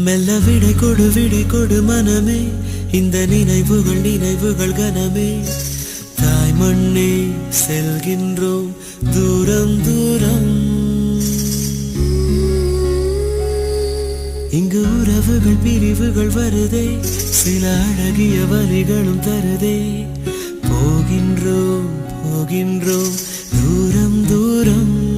மெல்ல விடை கொடு மனமே, இந்த நினைவுகள் கனமே. தாய் மண்ணே செல்கின்றோம் தூரம் தூரம். இங்கு உறவுகள் பிரிவுகள் வருதே, சில அழகிய வலிகளும் தருதே. போகின்றோம் தூரம் தூரம்.